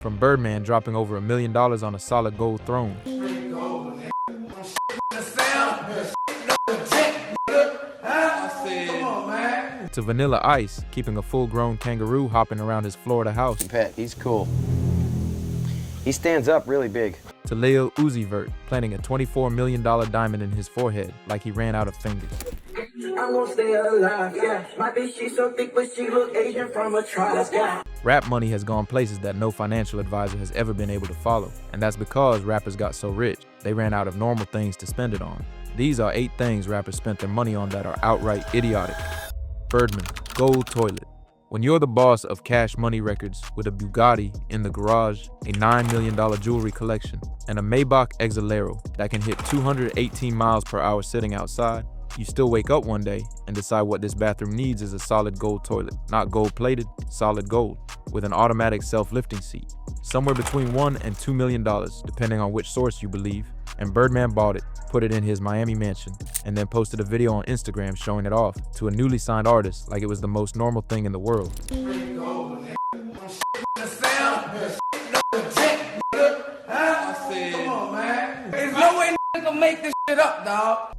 From Birdman dropping over $1 million on a solid gold throne, to Vanilla Ice keeping a full-grown kangaroo hopping around his Florida house, Pet, he's cool. He stands up really big. to Lil Uzi Vert planting a $24 million diamond in his forehead like he ran out of fingers. I'm gonna stay alive, yeah. My bitch, she so thick, but she look Asian from a tribe, yeah. Rap money has gone places that no financial advisor has ever been able to follow, and that's because rappers got so rich, they ran out of normal things to spend it on. These are 8 things rappers spent their money on that are outright idiotic. Birdman, gold toilet. When you're the boss of Cash Money Records with a Bugatti in the garage, a $9 million jewelry collection, and a Maybach Exalero that can hit 218 miles per hour sitting outside, you still wake up one day and decide what this bathroom needs is a solid gold toilet. Not gold-plated, solid gold, with an automatic self-lifting seat. Somewhere between $1 and $2 million, depending on which source you believe, and Birdman bought it, put it in his Miami mansion, and then posted a video on Instagram showing it off to a newly signed artist like it was the most normal thing in the world.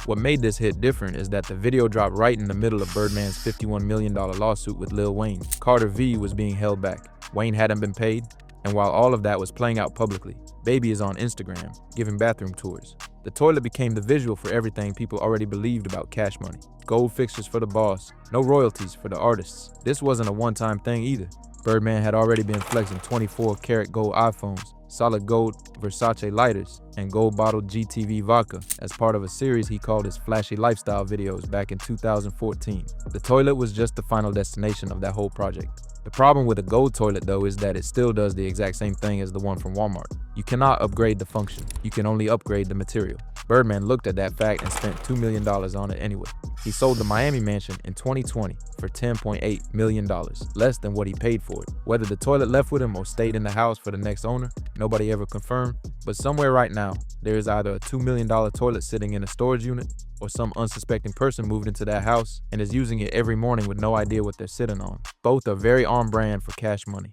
What made this hit different is that the video dropped right in the middle of Birdman's $51 million lawsuit with Lil Wayne. Carter V was being held back. Wayne hadn't been paid, and while all of that was playing out publicly, Baby is on Instagram, giving bathroom tours. The toilet became the visual for everything people already believed about Cash Money. Gold fixtures for the boss, no royalties for the artists. This wasn't a one-time thing either. Birdman had already been flexing 24-karat gold iPhones, solid gold Versace lighters, and gold-bottled GTV vodka as part of a series he called his flashy lifestyle videos back in 2014. The toilet was just the final destination of that whole project. The problem with a gold toilet, though, is that it still does the exact same thing as the one from Walmart. You cannot upgrade the function. You can only upgrade the material. Birdman looked at that fact and spent $2 million on it anyway. He sold the Miami mansion in 2020 for $10.8 million, less than what he paid for it. Whether the toilet left with him or stayed in the house for the next owner, nobody ever confirmed, but somewhere right now, there is either a $2 million toilet sitting in a storage unit, or some unsuspecting person moved into that house and is using it every morning with no idea what they're sitting on. Both are very on brand for Cash Money.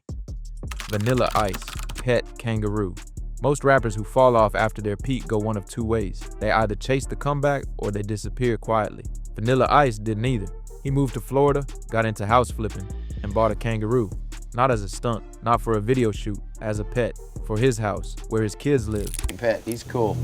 Vanilla Ice, pet kangaroo. Most rappers who fall off after their peak go one of 2 ways. They either chase the comeback or they disappear quietly. Vanilla Ice did neither. He moved to Florida, got into house flipping, and bought a kangaroo. Not as a stunt, not for a video shoot, as a pet, for his house, where his kids live. Pet, he's cool.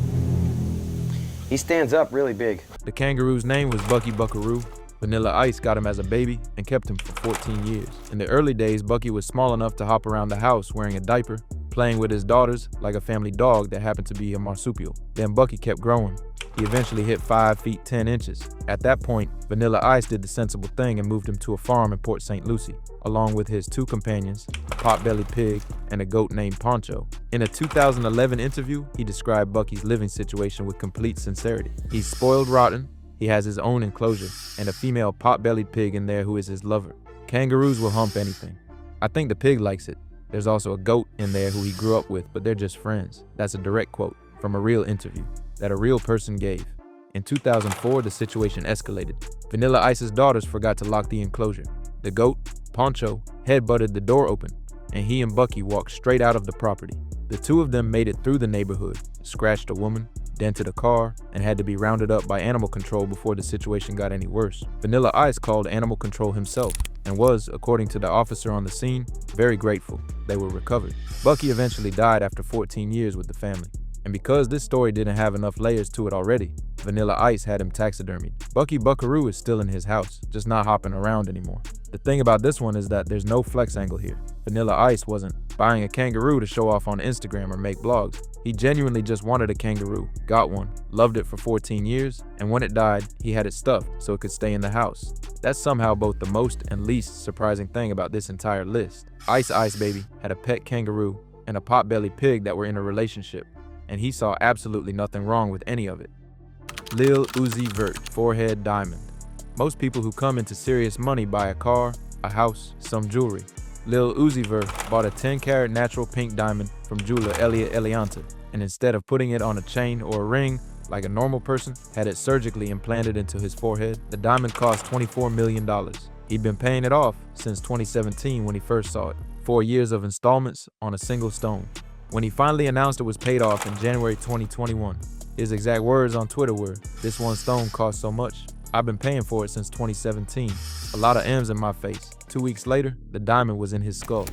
He stands up really big. The kangaroo's name was Bucky Buckaroo. Vanilla Ice got him as a baby and kept him for 14 years. In the early days, Bucky was small enough to hop around the house wearing a diaper, playing with his daughters like a family dog that happened to be a marsupial. Then Bucky kept growing. He eventually hit 5 feet 10 inches. At that point, Vanilla Ice did the sensible thing and moved him to a farm in Port St. Lucie, along with his 2 companions, a pot-bellied pig and a goat named Poncho. In a 2011 interview, he described Bucky's living situation with complete sincerity. He's spoiled rotten, he has his own enclosure, and a female pot-bellied pig in there who is his lover. Kangaroos will hump anything. I think the pig likes it. There's also a goat in there who he grew up with, but they're just friends. That's a direct quote from a real interview that a real person gave. In 2004, the situation escalated. Vanilla Ice's daughters forgot to lock the enclosure. The goat, Poncho, head-butted the door open, and he and Bucky walked straight out of the property. The 2 of them made it through the neighborhood, scratched a woman, dented a car, and had to be rounded up by animal control before the situation got any worse. Vanilla Ice called animal control himself and was, according to the officer on the scene, very grateful they were recovered. Bucky eventually died after 14 years with the family. And because this story didn't have enough layers to it already, Vanilla Ice had him taxidermied. Bucky Buckaroo is still in his house, just not hopping around anymore. The thing about this one is that there's no flex angle here. Vanilla Ice wasn't buying a kangaroo to show off on Instagram or make blogs. He genuinely just wanted a kangaroo, got one, loved it for 14 years, and when it died, he had it stuffed so it could stay in the house. That's somehow both the most and least surprising thing about this entire list. Ice Ice Baby had a pet kangaroo and a pot-bellied pig that were in a relationship, and he saw absolutely nothing wrong with any of it. Lil Uzi Vert, forehead diamond. Most people who come into serious money buy a car, a house, some jewelry. Lil Uzi Vert bought a 10-karat natural pink diamond from jeweler Elliot Elianta, and instead of putting it on a chain or a ring like a normal person, had it surgically implanted into his forehead. The diamond cost $24 million. He'd been paying it off since 2017 when he first saw it. 4 years of installments on a single stone. When he finally announced it was paid off in January 2021, his exact words on Twitter were, "This one stone cost so much. I've been paying for it since 2017. A lot of M's in my face." 2 weeks later, the diamond was in his skull.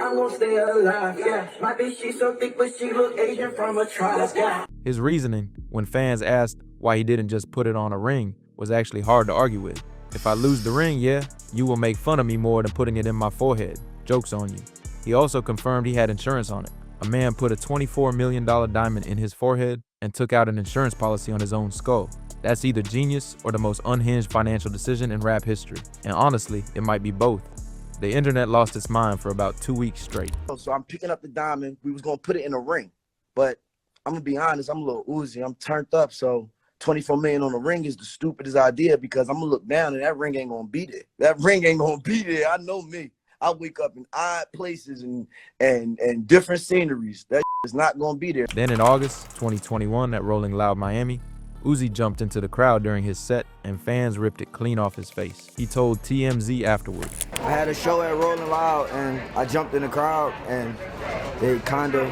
I'm gonna stay alive, yeah. My bitch, she so thick, but she look Asian from a tribe, yeah. His reasoning, when fans asked why he didn't just put it on a ring, was actually hard to argue with. "If I lose the ring, yeah, you will make fun of me more than putting it in my forehead. Joke's on you." He also confirmed he had insurance on it. A man put a $24 million diamond in his forehead and took out an insurance policy on his own skull. That's either genius or the most unhinged financial decision in rap history. And honestly, it might be both. The internet lost its mind for about 2 weeks straight. So I'm picking up the diamond. We was gonna put it in a ring, but I'm gonna be honest, I'm a little oozy. I'm turned up, so 24 million on the ring is the stupidest idea because I'm gonna look down and that ring ain't gonna be there. That ring ain't gonna be there. I know me. I wake up in odd places and different sceneries. That is not gonna be there. Then in August 2021 at Rolling Loud Miami, Uzi jumped into the crowd during his set and fans ripped it clean off his face. He told TMZ afterward, I had a show at Rolling Loud and I jumped in the crowd and they kind of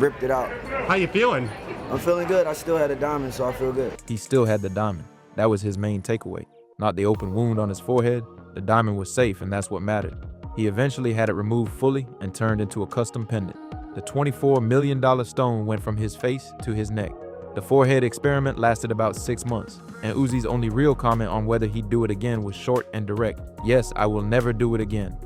ripped it out. How you feeling? I'm feeling good. I still had a diamond, so I feel good. he still had the diamond. That was his main takeaway. Not the open wound on his forehead. The diamond was safe and that's what mattered. He eventually had it removed fully and turned into a custom pendant. The $24 million stone went from his face to his neck. The forehead experiment lasted about 6 months, and Uzi's only real comment on whether he'd do it again was short and direct. "Yes, I will never do it again."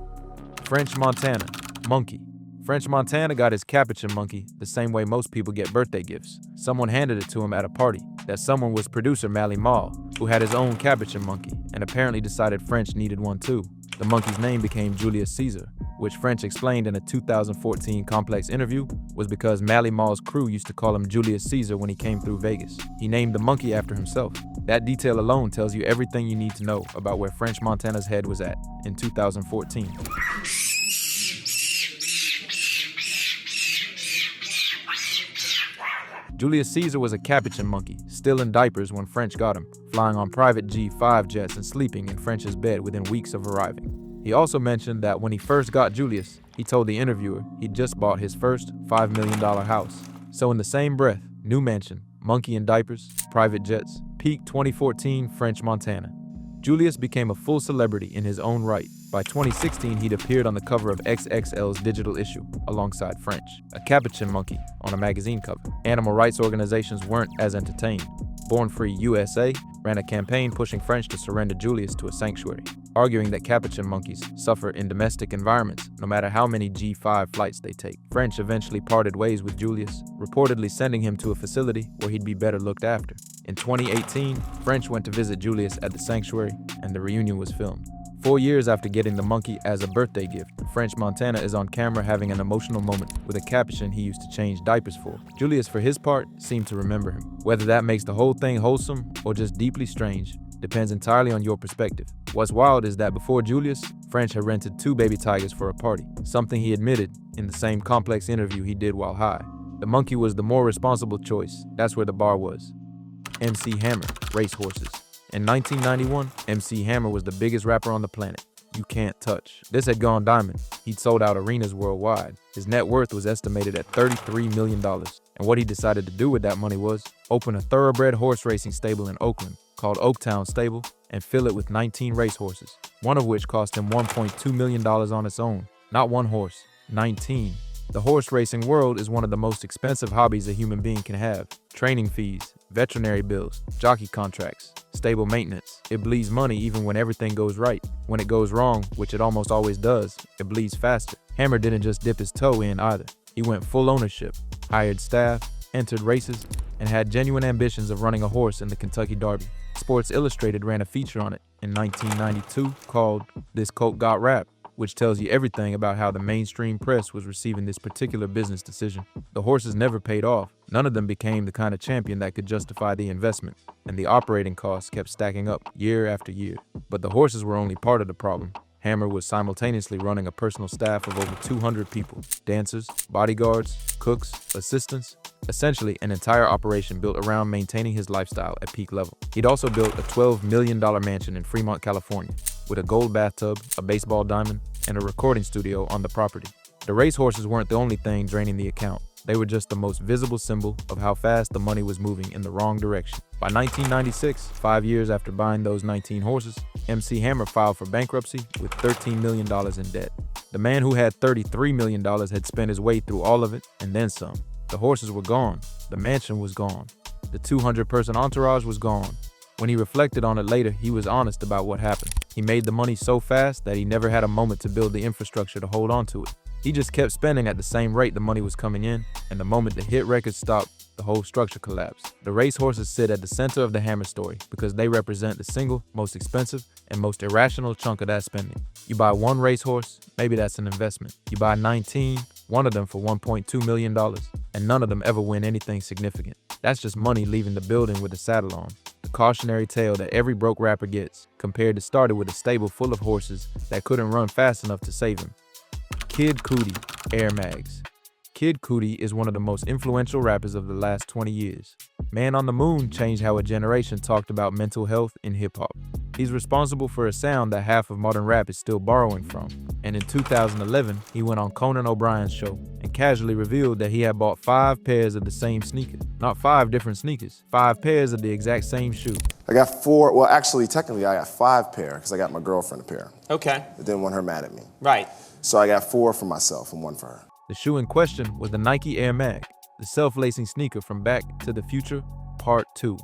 French Montana, monkey. French Montana got his capuchin monkey the same way most people get birthday gifts. Someone handed it to him at a party. That someone was producer Mally Mal, who had his own capuchin monkey, and apparently decided French needed one too. The monkey's name became Julius Caesar, which French explained in a 2014 Complex interview was because Mally Mal's crew used to call him Julius Caesar when he came through Vegas. He named the monkey after himself. That detail alone tells you everything you need to know about where French Montana's head was at in 2014. Julius Caesar was a capuchin monkey, still in diapers when French got him, flying on private G5 jets and sleeping in French's bed within weeks of arriving. He also mentioned that when he first got Julius, he told the interviewer he'd just bought his first $5 million house. So in the same breath, new mansion, monkey in diapers, private jets, peak 2014 French Montana. Julius became a full celebrity in his own right. By 2016, he'd appeared on the cover of XXL's digital issue alongside French, a capuchin monkey on a magazine cover. Animal rights organizations weren't as entertained. Born Free USA ran a campaign pushing French to surrender Julius to a sanctuary, arguing that capuchin monkeys suffer in domestic environments no matter how many G5 flights they take. French eventually parted ways with Julius, reportedly sending him to a facility where he'd be better looked after. In 2018, French went to visit Julius at the sanctuary, and the reunion was filmed. 4 years after getting the monkey as a birthday gift, French Montana is on camera having an emotional moment with a capuchin he used to change diapers for. Julius, for his part, seemed to remember him. Whether that makes the whole thing wholesome or just deeply strange depends entirely on your perspective. What's wild is that before Julius, French had rented 2 baby tigers for a party, something he admitted in the same Complex interview he did while high. The monkey was the more responsible choice. That's where the bar was. MC Hammer, racehorses. In 1991, MC Hammer was the biggest rapper on the planet. You can't touch. This had gone diamond. He'd sold out arenas worldwide. His net worth was estimated at $33 million. And what he decided to do with that money was open a thoroughbred horse racing stable in Oakland called Oaktown Stable and fill it with 19 racehorses, one of which cost him $1.2 million on its own. Not one horse, 19. The horse racing world is one of the most expensive hobbies a human being can have. Training fees, veterinary bills, jockey contracts, stable maintenance. It bleeds money even when everything goes right. When it goes wrong, which it almost always does, it bleeds faster. Hammer didn't just dip his toe in either. He went full ownership, hired staff, entered races, and had genuine ambitions of running a horse in the Kentucky Derby. Sports Illustrated ran a feature on it in 1992 called "This Colt Got Rap," which tells you everything about how the mainstream press was receiving this particular business decision. The horses never paid off. None of them became the kind of champion that could justify the investment, and the operating costs kept stacking up year after year. But the horses were only part of the problem. Hammer was simultaneously running a personal staff of over 200 people, dancers, bodyguards, cooks, assistants, essentially an entire operation built around maintaining his lifestyle at peak level. He'd also built a $12 million mansion in Fremont, California, with a gold bathtub, a baseball diamond, and a recording studio on the property. The racehorses weren't the only thing draining the account. They were just the most visible symbol of how fast the money was moving in the wrong direction. By 1996, 5 years after buying those 19 horses, MC Hammer filed for bankruptcy with $13 million in debt. The man who had $33 million had spent his way through all of it and then some. The horses were gone. The mansion was gone. The 200-person entourage was gone. When he reflected on it later, he was honest about what happened. He made the money so fast that he never had a moment to build the infrastructure to hold on to it. He just kept spending at the same rate the money was coming in, and the moment the hit record stopped, the whole structure collapsed. The racehorses sit at the center of the Hammer story because they represent the single most expensive and most irrational chunk of that spending. You buy one racehorse, maybe that's an investment. You buy 19, one of them for $1.2 million, and none of them ever win anything significant. That's just money leaving the building with the saddle on. The cautionary tale that every broke rapper gets, compared to started with a stable full of horses that couldn't run fast enough to save him. Kid Cudi, Air Mags. Kid Cudi is one of the most influential rappers of the last 20 years. Man on the Moon changed how a generation talked about mental health in hip-hop. He's responsible for a sound that half of modern rap is still borrowing from. And in 2011, he went on Conan O'Brien's show and casually revealed that he had bought 5 pairs of the same sneaker. Not 5 different sneakers, 5 pairs of the exact same shoe. I got 4, well actually technically I got 5 pair because I got my girlfriend a pair. Okay. I didn't want her mad at me. Right. So I got 4 for myself and 1 for her. The shoe in question was the Nike Air Mag, the self-lacing sneaker from Back to the Future Part 2.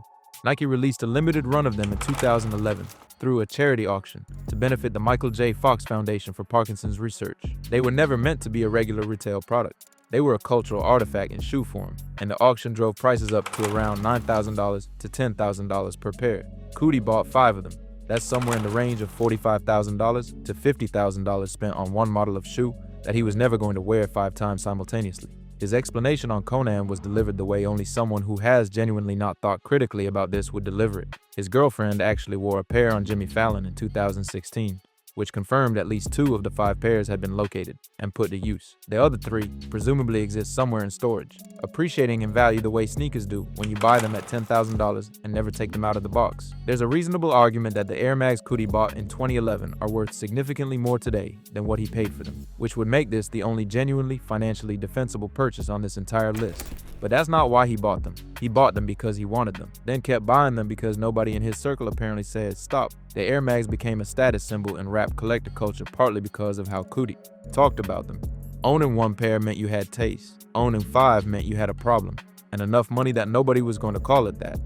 Nike released a limited run of them in 2011 through a charity auction to benefit the Michael J. Fox Foundation for Parkinson's Research. They were never meant to be a regular retail product. They were a cultural artifact in shoe form, and the auction drove prices up to around $9,000 to $10,000 per pair. Cudi bought 5 of them. That's somewhere in the range of $45,000 to $50,000 spent on one model of shoe that he was never going to wear 5 times simultaneously. His explanation on Conan was delivered the way only someone who has genuinely not thought critically about this would deliver it. His girlfriend actually wore a pair on Jimmy Fallon in 2016, which confirmed at least 2 of the 5 pairs had been located and put to use. The other 3 presumably exist somewhere in storage, appreciating in value the way sneakers do when you buy them at $10,000 and never take them out of the box. There's a reasonable argument that the Air Mags Cudi bought in 2011 are worth significantly more today than what he paid for them, which would make this the only genuinely financially defensible purchase on this entire list. But that's not why he bought them. He bought them because he wanted them, then kept buying them because nobody in his circle apparently said stop. The Air Mags became a status symbol in rap collector culture partly because of how Cudi talked about them. Owning 1 pair meant you had taste. Owning 5 meant you had a problem, and enough money that nobody was going to call it that.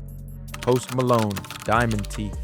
Post Malone, diamond teeth.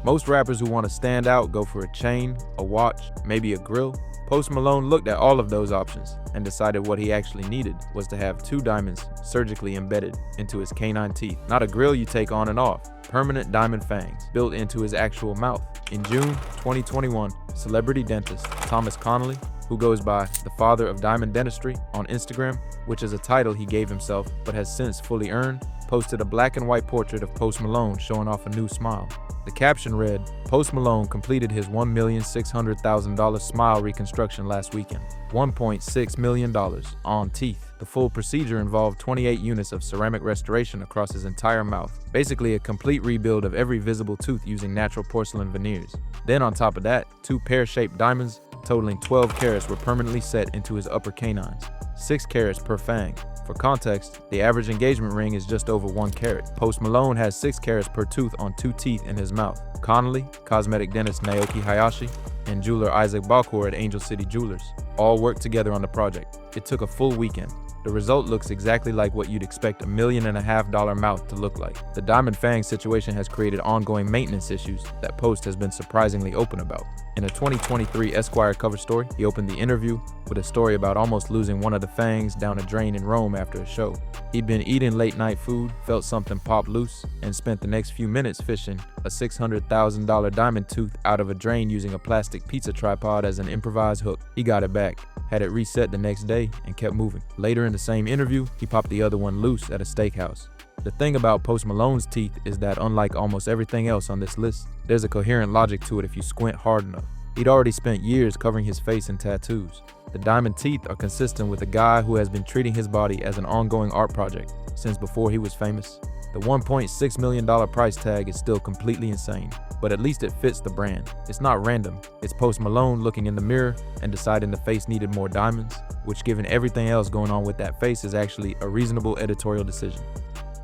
Most rappers who want to stand out go for a chain, a watch, maybe a grill. Post Malone looked at all of those options and decided what he actually needed was to have 2 diamonds surgically embedded into his canine teeth. Not a grill you take on and off, permanent diamond fangs built into his actual mouth. In June 2021, celebrity dentist Thomas Connolly, who goes by the father of diamond dentistry on Instagram, which is a title he gave himself but has since fully earned, posted a black and white portrait of Post Malone showing off a new smile. The caption read, Post Malone completed his $1,600,000 smile reconstruction last weekend. $1.6 million on teeth. The full procedure involved 28 units of ceramic restoration across his entire mouth. Basically a complete rebuild of every visible tooth using natural porcelain veneers. Then on top of that, 2 pear-shaped diamonds totaling 12 carats were permanently set into his upper canines. 6 carats per fang. For context, the average engagement ring is just over 1 carat. Post Malone has 6 carats per tooth on 2 teeth in his mouth. Connolly, cosmetic dentist Naoki Hayashi, and jeweler Isaac Balcour at Angel City Jewelers all worked together on the project. It took a full weekend. The result looks exactly like what you'd expect $1.5 million mouth to look like. The diamond fang situation has created ongoing maintenance issues that Post has been surprisingly open about. In a 2023 Esquire cover story, he opened the interview with a story about almost losing one of the fangs down a drain in Rome after a show. He'd been eating late night food, felt something pop loose, and spent the next few minutes fishing a $600,000 diamond tooth out of a drain using a plastic pizza tripod as an improvised hook. He got it back, had it reset the next day, and kept moving. Later in the same interview, he popped the other one loose at a steakhouse. The thing about Post Malone's teeth is that unlike almost everything else on this list, there's a coherent logic to it if you squint hard enough. He'd already spent years covering his face in tattoos. The diamond teeth are consistent with a guy who has been treating his body as an ongoing art project since before he was famous. The $1.6 million price tag is still completely insane. but at least it fits the brand. It's not random. It's Post Malone looking in the mirror and deciding the face needed more diamonds, which given everything else going on with that face is actually a reasonable editorial decision.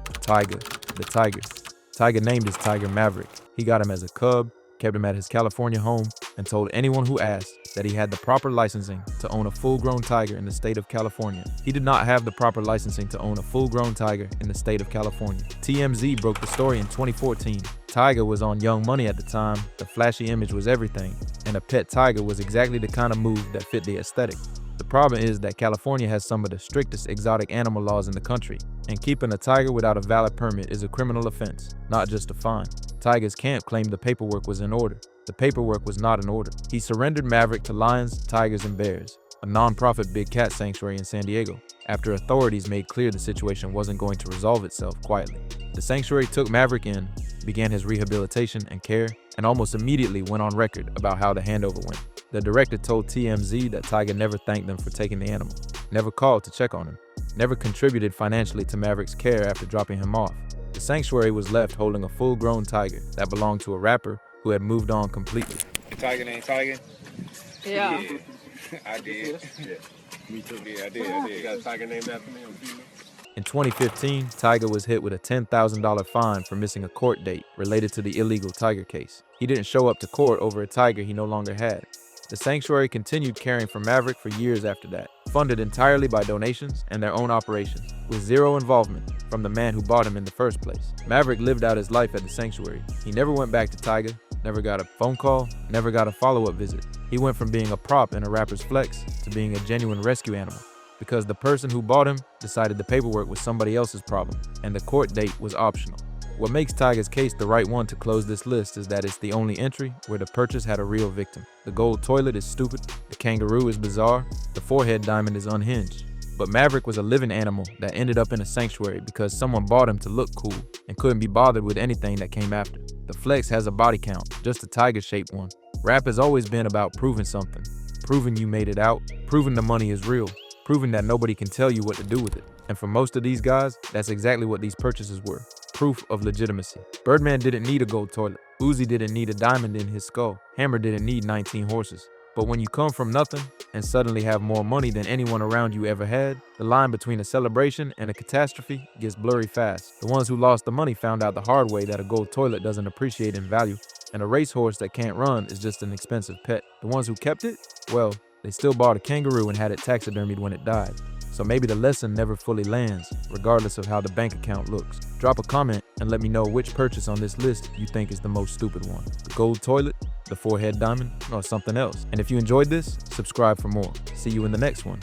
Tyga, the Tiger. Tyga named his tiger Maverick. He got him as a cub, kept him at his California home, and told anyone who asked that he had the proper licensing to own a full-grown tiger in the state of California. He did not have the proper licensing to own a full-grown tiger in the state of California. TMZ broke the story in 2014. Tyga was on Young Money at the time, the flashy image was everything, and a pet tiger was exactly the kind of move that fit the aesthetic. The problem is that California has some of the strictest exotic animal laws in the country, and keeping a tiger without a valid permit is a criminal offense, not just a fine. Tyga's camp claimed the paperwork was in order. The paperwork was not in order. He surrendered Maverick to lions, tigers, and bears, a non-profit big cat sanctuary in San Diego, after authorities made clear the situation wasn't going to resolve itself quietly. The sanctuary took Maverick in, began his rehabilitation and care, and almost immediately went on record about how the handover went. The director told TMZ that Tyga never thanked them for taking the animal, never called to check on him, never contributed financially to Maverick's care after dropping him off. The sanctuary was left holding a full-grown tiger that belonged to a rapper who had moved on completely. Tiger named Tiger? Yeah. I did. Yeah. Me too. Yeah, I did. You got a tiger named after me? In 2015, Tyga was hit with a $10,000 fine for missing a court date related to the illegal tiger case. He didn't show up to court over a tiger he no longer had. The sanctuary continued caring for Maverick for years after that, funded entirely by donations and their own operations, with zero involvement from the man who bought him in the first place. Maverick lived out his life at the sanctuary. He never went back to Tyga, never got a phone call, never got a follow-up visit. He went from being a prop in a rapper's flex to being a genuine rescue animal, because the person who bought him decided the paperwork was somebody else's problem, and the court date was optional. What makes Tyga's case the right one to close this list is that it's the only entry where the purchase had a real victim. The gold toilet is stupid, the kangaroo is bizarre, the forehead diamond is unhinged. But Maverick was a living animal that ended up in a sanctuary because someone bought him to look cool and couldn't be bothered with anything that came after. The flex has a body count, just a tiger-shaped one. Rap has always been about proving something, proving you made it out, proving the money is real, proving that nobody can tell you what to do with it. And for most of these guys, that's exactly what these purchases were. Proof of legitimacy. Birdman didn't need a gold toilet. Uzi didn't need a diamond in his skull. Hammer didn't need 19 horses. But when you come from nothing and suddenly have more money than anyone around you ever had, the line between a celebration and a catastrophe gets blurry fast. The ones who lost the money found out the hard way that a gold toilet doesn't appreciate in value, and a racehorse that can't run is just an expensive pet. The ones who kept it, well, they still bought a kangaroo and had it taxidermied when it died. So maybe the lesson never fully lands, regardless of how the bank account looks. Drop a comment and let me know which purchase on this list you think is the most stupid one. The gold toilet, the forehead diamond, or something else. And if you enjoyed this, subscribe for more. See you in the next one.